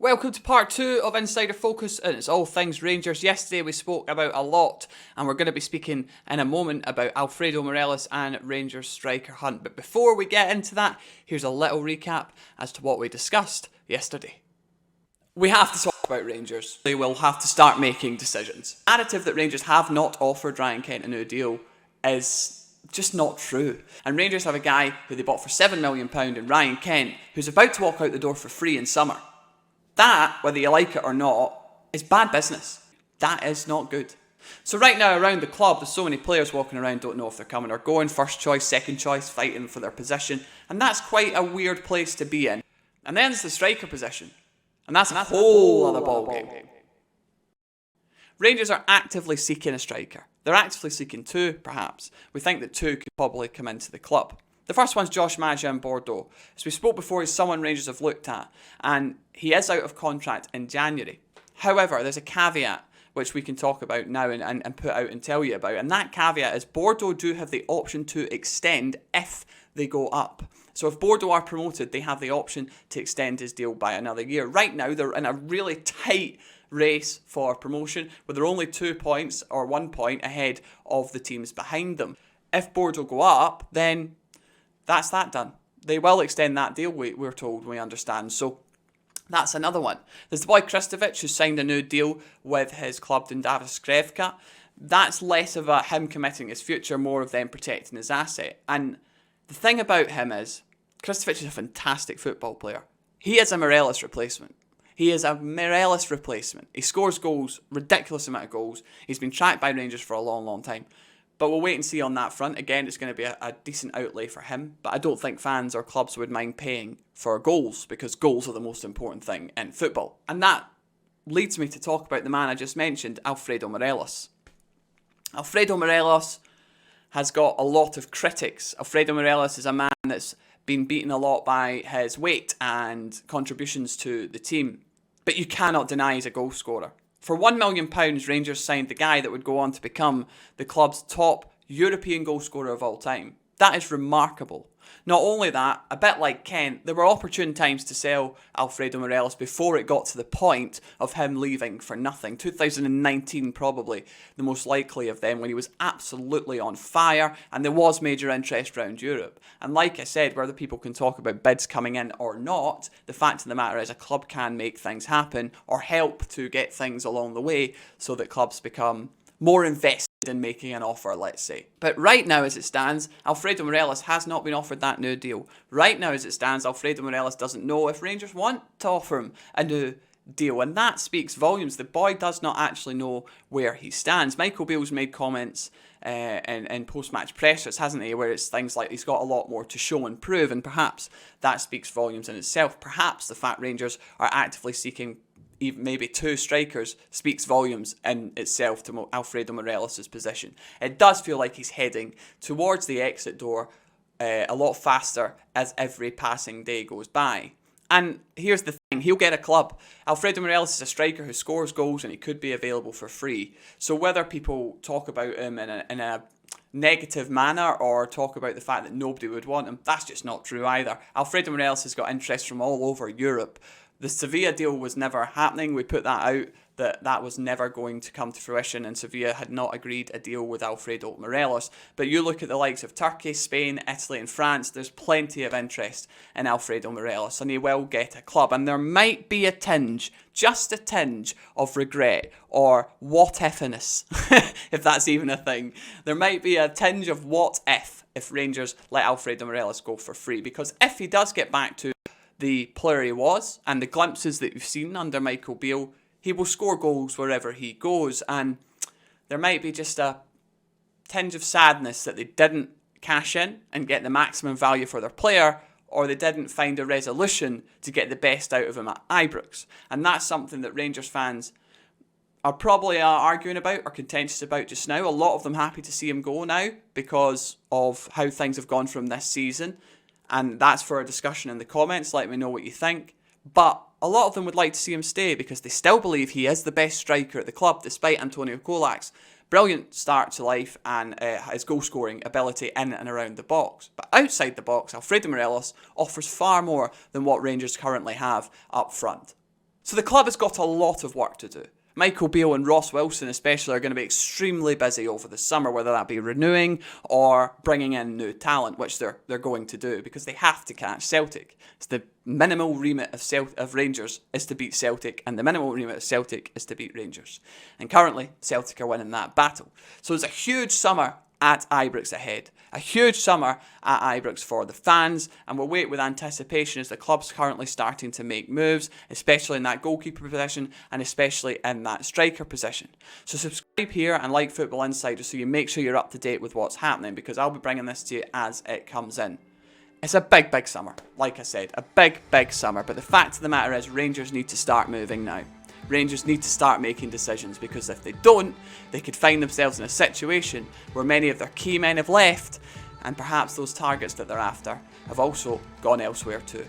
Welcome to part 2 of Insider Focus, and it's all things Rangers. Yesterday we spoke about a lot, and we're going to be speaking in a moment about Alfredo Morelos and Rangers striker hunt. But before we get into that, here's a little recap as to what we discussed yesterday. We have to talk about Rangers. They will have to start making decisions. The narrative that Rangers have not offered Ryan Kent a new deal is just not true. And Rangers have a guy who they bought for £7 million in Ryan Kent, who's about to walk out the door for free in summer. That, whether you like it or not, is bad business. That is not good. So right now around the club, there's so many players walking around, don't know if they're coming or going, first choice, second choice, fighting for their position, and that's quite a weird place to be in. And then there's the striker position, and that's a whole other ballgame. Rangers are actively seeking a striker. They're actively seeking two, perhaps. We think that two could probably come into the club. The first one's Josh Maja in Bordeaux. As we spoke before, he's someone Rangers have looked at, and he is out of contract in January. However, there's a caveat which we can talk about now and put out and tell you about, and that caveat is Bordeaux do have the option to extend if they go up. So if Bordeaux are promoted, they have the option to extend his deal by another year. Right now, they're in a really tight race for promotion, where they're only 2 points or 1 point ahead of the teams behind them. If Bordeaux go up, then that's that done. They will extend that deal, we're told, we understand. So that's another one. There's the boy Kristovic, who signed a new deal with his club Dindavis Skrevka. That's less of a him committing his future, more of them protecting his asset. And the thing about him is, Kristovic is a fantastic football player. He is a Morelos replacement. He is a Morelos replacement. He scores goals, ridiculous amount of goals. He's been tracked by Rangers for a long, long time. But we'll wait and see on that front. Again, it's going to be a decent outlay for him. But I don't think fans or clubs would mind paying for goals, because goals are the most important thing in football. And that leads me to talk about the man I just mentioned, Alfredo Morelos. Alfredo Morelos has got a lot of critics. Alfredo Morelos is a man that's been beaten a lot by his weight and contributions to the team. But you cannot deny he's a goal scorer. For £1 million, Rangers signed the guy that would go on to become the club's top European goal scorer of all time. That is remarkable. Not only that, a bit like Kent, there were opportune times to sell Alfredo Morelos before it got to the point of him leaving for nothing. 2019 probably the most likely of them, when he was absolutely on fire and there was major interest around Europe. And like I said, whether people can talk about bids coming in or not, the fact of the matter is a club can make things happen or help to get things along the way so that clubs become more invested in making an offer, let's say. But right now as it stands, Alfredo Morelos has not been offered that new deal. Right now as it stands, Alfredo Morelos doesn't know if Rangers want to offer him a new deal, and that speaks volumes. The boy does not actually know where he stands. Michael Beale's made comments in post-match pressers, hasn't he, where it's things like he's got a lot more to show and prove, and perhaps that speaks volumes in itself. Perhaps the fact Rangers are actively seeking even maybe two strikers speaks volumes in itself to Alfredo Morelos' position. It does feel like he's heading towards the exit door a lot faster as every passing day goes by. And here's the thing, he'll get a club. Alfredo Morelos is a striker who scores goals and he could be available for free. So whether people talk about him in a negative manner or talk about the fact that nobody would want him, that's just not true either. Alfredo Morelos has got interest from all over Europe. The Sevilla deal was never happening. We put that out, that was never going to come to fruition, and Sevilla had not agreed a deal with Alfredo Morelos. But you look at the likes of Turkey, Spain, Italy and France, there's plenty of interest in Alfredo Morelos, and he will get a club. And there might be a tinge, just a tinge of regret or what-ifness, if that's even a thing. There might be a tinge of what if Rangers let Alfredo Morelos go for free. Because if he does get back to the player he was, and the glimpses that you've seen under Michael Beale, he will score goals wherever he goes, and there might be just a tinge of sadness that they didn't cash in and get the maximum value for their player, or they didn't find a resolution to get the best out of him at Ibrox. And that's something that Rangers fans are probably arguing about or contentious about just now. A lot of them happy to see him go now because of how things have gone from this season. And that's for a discussion in the comments. Let me know what you think. But a lot of them would like to see him stay because they still believe he is the best striker at the club, despite Antonio Kolak's brilliant start to life and his goal-scoring ability in and around the box. But outside the box, Alfredo Morelos offers far more than what Rangers currently have up front. So the club has got a lot of work to do. Michael Beale and Ross Wilson especially are going to be extremely busy over the summer, whether that be renewing or bringing in new talent, which they're going to do because they have to catch Celtic. It's the minimal remit of Rangers is to beat Celtic, and the minimal remit of Celtic is to beat Rangers. And currently, Celtic are winning that battle. So it's a huge summer at Ibrox ahead. A huge summer at Ibrox for the fans, and we'll wait with anticipation as the club's currently starting to make moves, especially in that goalkeeper position and especially in that striker position. So subscribe here and like Football Insider so you make sure you're up to date with what's happening, because I'll be bringing this to you as it comes in. It's a big, big summer. Like I said, a big, big summer. But the fact of the matter is Rangers need to start moving now. Rangers need to start making decisions, because if they don't, they could find themselves in a situation where many of their key men have left, and perhaps those targets that they're after have also gone elsewhere too.